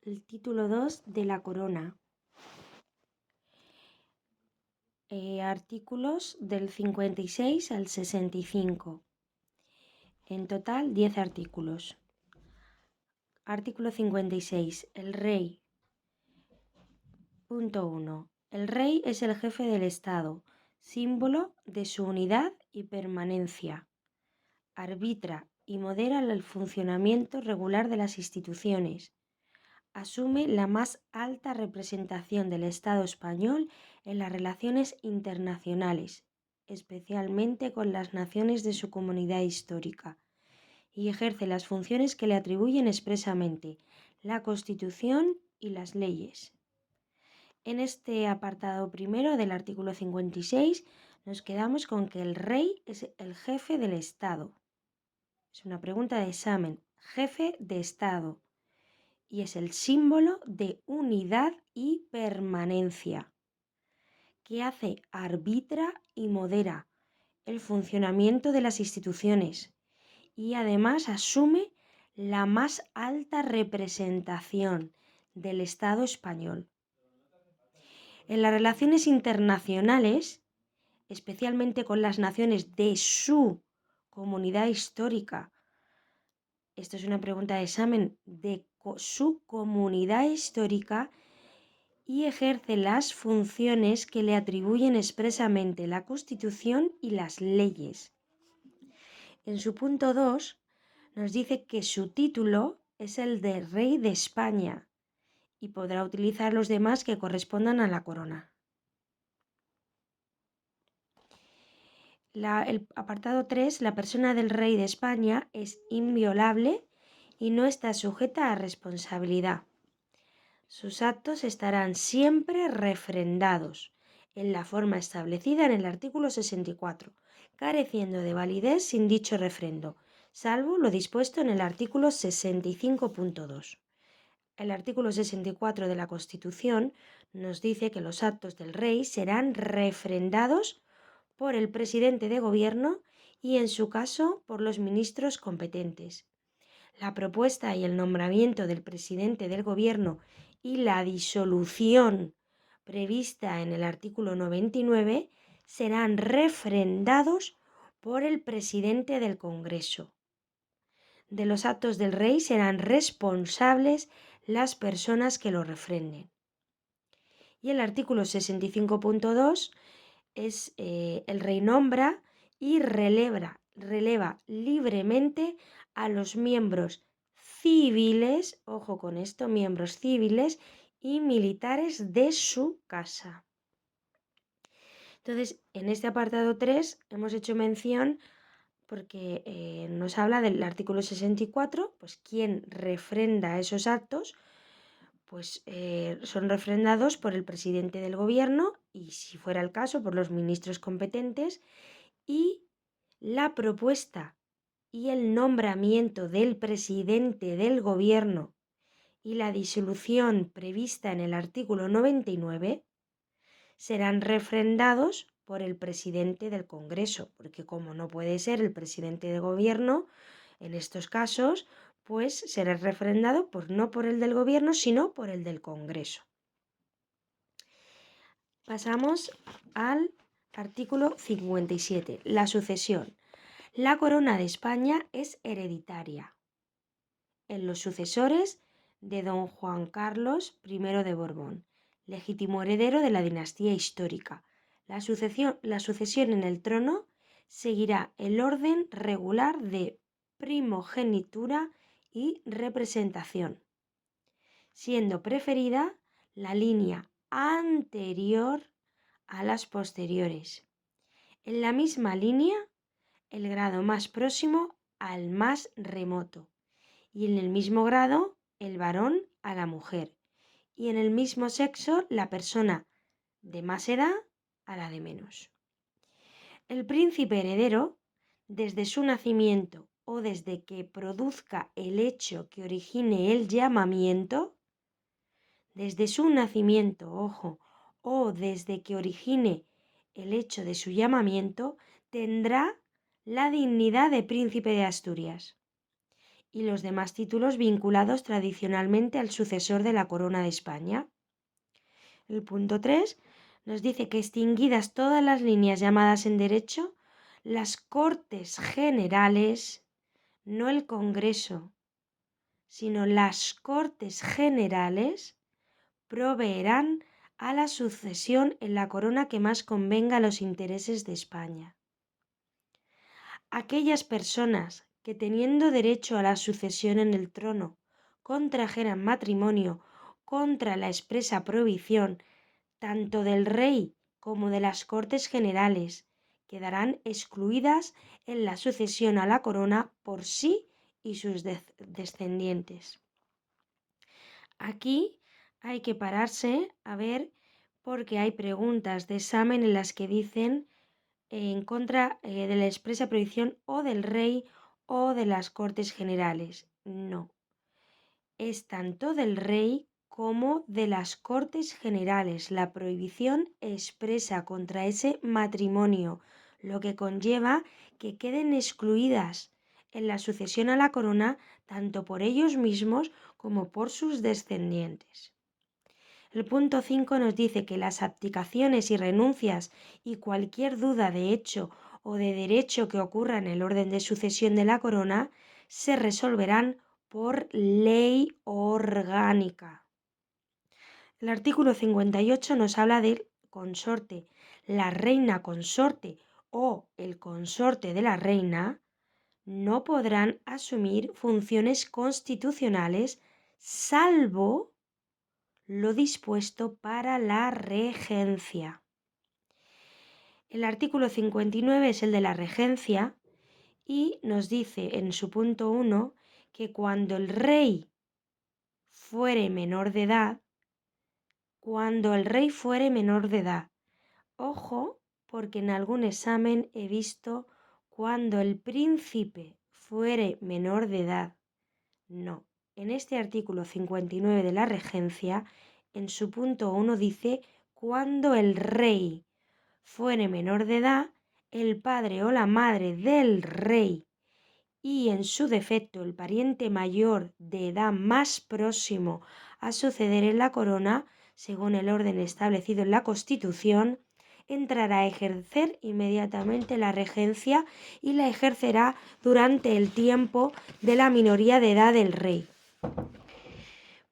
el título 2 de la corona. Artículos del 56 al 65. En total, 10 artículos. Artículo 56. El rey. Punto 1. El rey es el jefe del Estado, símbolo de su unidad y permanencia. Arbitra y modera el funcionamiento regular de las instituciones. Asume la más alta representación del Estado español en las relaciones internacionales, especialmente con las naciones de su comunidad histórica, y ejerce las funciones que le atribuyen expresamente la Constitución y las leyes. En este apartado primero del artículo 56 nos quedamos con que el rey es el jefe del Estado. Es una pregunta de examen. Jefe de Estado. Y es el símbolo de unidad y permanencia, que hace, arbitra y modera el funcionamiento de las instituciones y además asume la más alta representación del Estado español. En las relaciones internacionales, especialmente con las naciones de su comunidad histórica, esto es una pregunta de examen, de su comunidad histórica, y ejerce las funciones que le atribuyen expresamente la Constitución y las leyes. En su punto 2 nos dice que su título es el de Rey de España y podrá utilizar los demás que correspondan a la corona. El apartado 3, la persona del Rey de España es inviolable y no está sujeta a responsabilidad. Sus actos estarán siempre refrendados en la forma establecida en el artículo 64, careciendo de validez sin dicho refrendo, salvo lo dispuesto en el artículo 65.2. El artículo 64 de la Constitución nos dice que los actos del rey serán refrendados por el presidente de gobierno y, en su caso, por los ministros competentes. La propuesta y el nombramiento del presidente del gobierno y la disolución prevista en el artículo 99 serán refrendados por el presidente del Congreso. De los actos del rey serán responsables las personas que lo refrenden. Y el artículo 65.2 es el rey nombra y releva libremente a los miembros civiles, ojo con esto, miembros civiles y militares de su casa. Entonces, en este apartado 3 hemos hecho mención porque nos habla del artículo 64, pues quien refrenda esos actos, pues son refrendados por el presidente del gobierno y, si fuera el caso, por los ministros competentes, y la propuesta y el nombramiento del presidente del gobierno y la disolución prevista en el artículo 99 serán refrendados por el presidente del Congreso, porque como no puede ser el presidente del gobierno, en estos casos, pues será refrendado no por el del gobierno, sino por el del Congreso. Pasamos al artículo 57, la sucesión. La corona de España es hereditaria en los sucesores de don Juan Carlos I de Borbón, legítimo heredero de la dinastía histórica. La sucesión en el trono seguirá el orden regular de primogenitura y representación, siendo preferida la línea anterior a las posteriores. En la misma línea, el grado más próximo al más remoto, y en el mismo grado el varón a la mujer, y en el mismo sexo la persona de más edad a la de menos. El príncipe heredero, desde su nacimiento o desde que produzca el hecho que origine el llamamiento, desde su nacimiento, ojo, o desde que origine el hecho de su llamamiento, tendrá la dignidad de príncipe de Asturias y los demás títulos vinculados tradicionalmente al sucesor de la corona de España. El punto 3 nos dice que extinguidas todas las líneas llamadas en derecho, las Cortes Generales, no el Congreso, sino las Cortes Generales, proveerán a la sucesión en la corona que más convenga a los intereses de España. Aquellas personas que teniendo derecho a la sucesión en el trono contrajeran matrimonio contra la expresa prohibición tanto del rey como de las Cortes Generales, quedarán excluidas en la sucesión a la corona por sí y sus descendientes. Aquí hay que pararse a ver porque hay preguntas de examen en las que dicen en contra de la expresa prohibición o del rey o de las Cortes Generales. No, es tanto del rey como de las Cortes Generales la prohibición expresa contra ese matrimonio, lo que conlleva que queden excluidas en la sucesión a la corona tanto por ellos mismos como por sus descendientes. El punto 5 nos dice que las abdicaciones y renuncias y cualquier duda de hecho o de derecho que ocurra en el orden de sucesión de la corona se resolverán por ley orgánica. El artículo 58 nos habla del consorte. La reina consorte o el consorte de la reina no podrán asumir funciones constitucionales salvo lo dispuesto para la regencia. El artículo 59 es el de la regencia y nos dice en su punto 1 que cuando el rey fuere menor de edad, ojo, porque en algún examen he visto cuando el príncipe fuere menor de edad. No, en este artículo 59 de la regencia, en su punto 1 dice cuando el rey fuere menor de edad, el padre o la madre del rey y en su defecto el pariente mayor de edad más próximo a suceder en la corona, según el orden establecido en la Constitución, entrará a ejercer inmediatamente la regencia y la ejercerá durante el tiempo de la minoría de edad del rey.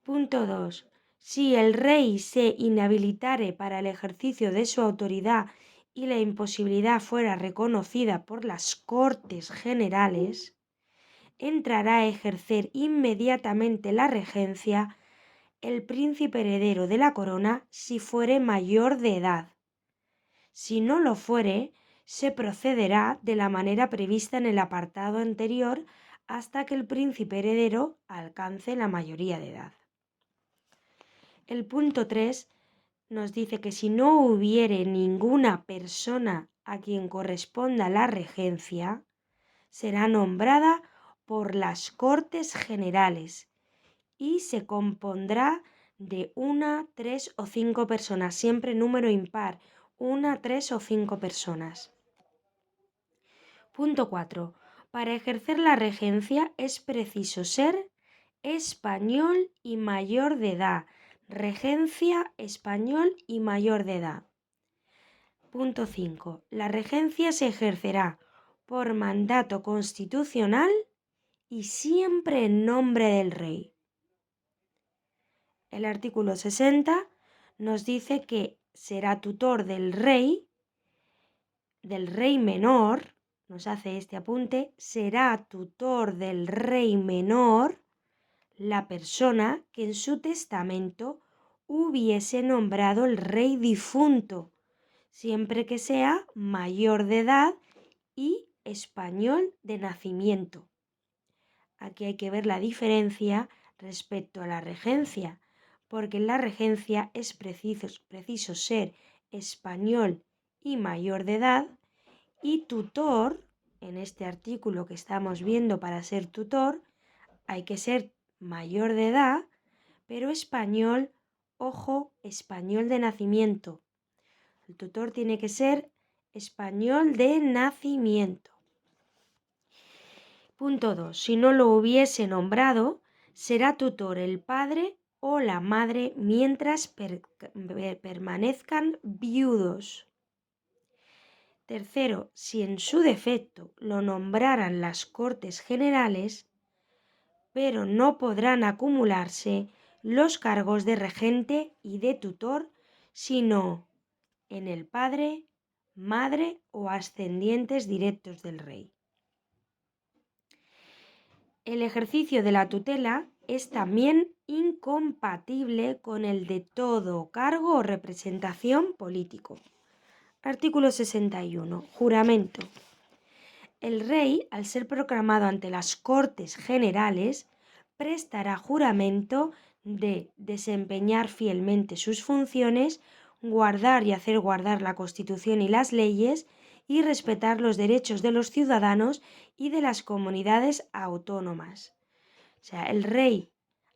Punto 2. Si el rey se inhabilitare para el ejercicio de su autoridad y la imposibilidad fuera reconocida por las Cortes Generales, entrará a ejercer inmediatamente la regencia el príncipe heredero de la corona si fuere mayor de edad. Si no lo fuere, se procederá de la manera prevista en el apartado anterior hasta que el príncipe heredero alcance la mayoría de edad. El punto 3 nos dice que si no hubiere ninguna persona a quien corresponda la regencia, será nombrada por las Cortes Generales y se compondrá de 1, 3 o 5 personas, siempre número impar, 1, 3 o 5 personas. Punto 4. Para ejercer la regencia es preciso ser español y mayor de edad. Regencia, español y mayor de edad. Punto 5. La regencia se ejercerá por mandato constitucional y siempre en nombre del rey. El artículo 60 nos dice que será tutor del rey menor, nos hace este apunte, será tutor del rey menor la persona que en su testamento hubiese nombrado el rey difunto, siempre que sea mayor de edad y español de nacimiento. Aquí hay que ver la diferencia respecto a la regencia, porque en la regencia es preciso ser español y mayor de edad, y tutor, en este artículo que estamos viendo para ser tutor, hay que ser mayor de edad, pero español, ojo, español de nacimiento. El tutor tiene que ser español de nacimiento. Punto 2. Si no lo hubiese nombrado, será tutor el padre o la madre mientras permanezcan viudos. Tercero, si en su defecto lo nombraran las Cortes Generales, pero no podrán acumularse los cargos de regente y de tutor, sino en el padre, madre o ascendientes directos del rey. El ejercicio de la tutela es también incompatible con el de todo cargo o representación político. Artículo 61. Juramento. El rey, al ser proclamado ante las Cortes Generales, prestará juramento de desempeñar fielmente sus funciones, guardar y hacer guardar la Constitución y las leyes, y respetar los derechos de los ciudadanos y de las comunidades autónomas. O sea, el rey,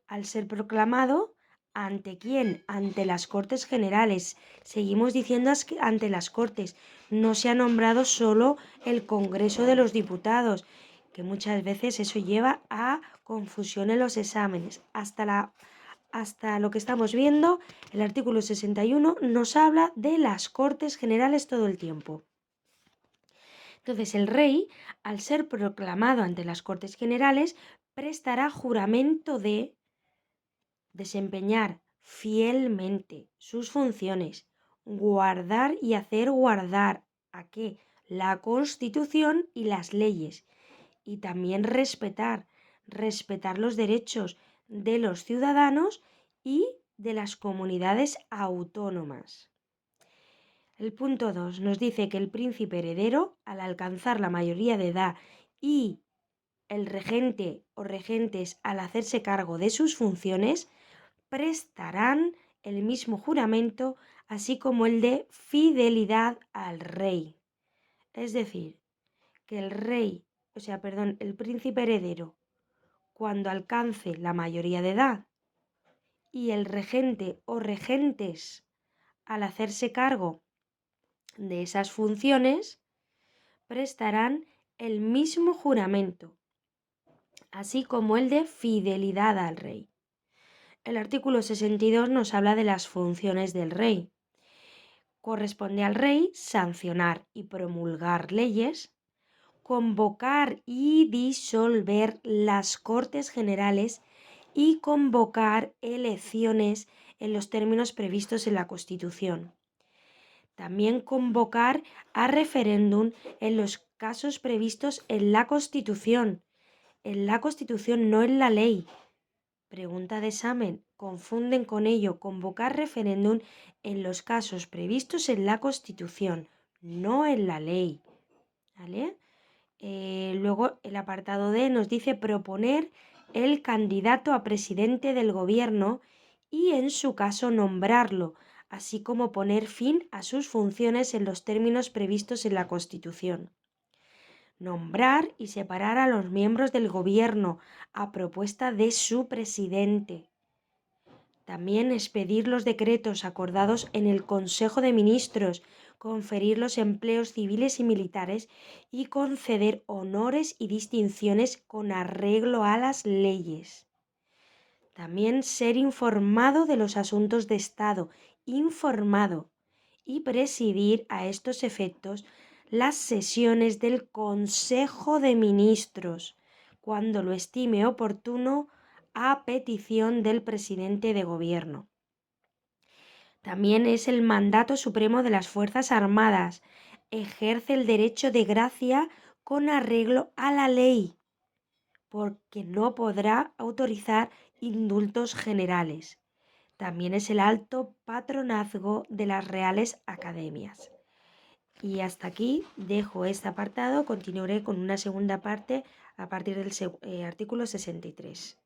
al ser proclamado, ¿ante quién? Ante las Cortes Generales. Seguimos diciendo ante las Cortes. No se ha nombrado solo el Congreso de los Diputados, que muchas veces eso lleva a confusión en los exámenes. Hasta lo que estamos viendo, el artículo 61 nos habla de las Cortes Generales todo el tiempo. Entonces el rey, al ser proclamado ante las Cortes Generales, prestará juramento de desempeñar fielmente sus funciones, guardar y hacer guardar ¿a qué? La Constitución y las leyes, y también respetar los derechos de los ciudadanos y de las comunidades autónomas. El punto 2 nos dice que el príncipe heredero, al alcanzar la mayoría de edad, y el regente o regentes, al hacerse cargo de sus funciones, prestarán el mismo juramento, así como el de fidelidad al rey. Es decir, que el príncipe heredero, cuando alcance la mayoría de edad, y el regente o regentes, al hacerse cargo de esas funciones, prestarán el mismo juramento, así como el de fidelidad al rey. El artículo 62 nos habla de las funciones del rey. Corresponde al rey sancionar y promulgar leyes, convocar y disolver las Cortes Generales y convocar elecciones en los términos previstos en la Constitución. También convocar a referéndum en los casos previstos en la Constitución. En la Constitución, no en la ley. Pregunta de examen. Confunden con ello convocar referéndum en los casos previstos en la Constitución, no en la ley. ¿Vale? Luego el apartado D nos dice proponer el candidato a presidente del gobierno y en su caso nombrarlo, así como poner fin a sus funciones en los términos previstos en la Constitución. Nombrar y separar a los miembros del gobierno a propuesta de su presidente. También expedir los decretos acordados en el Consejo de Ministros, conferir los empleos civiles y militares y conceder honores y distinciones con arreglo a las leyes. También ser informado de los asuntos de Estado, y presidir a estos efectos las sesiones del Consejo de Ministros, cuando lo estime oportuno, a petición del presidente de gobierno. También es el mandato supremo de las Fuerzas Armadas. Ejerce el derecho de gracia con arreglo a la ley, porque no podrá autorizar indultos generales. También es el alto patronazgo de las Reales Academias. Y hasta aquí dejo este apartado, continuaré con una segunda parte a partir del artículo 63.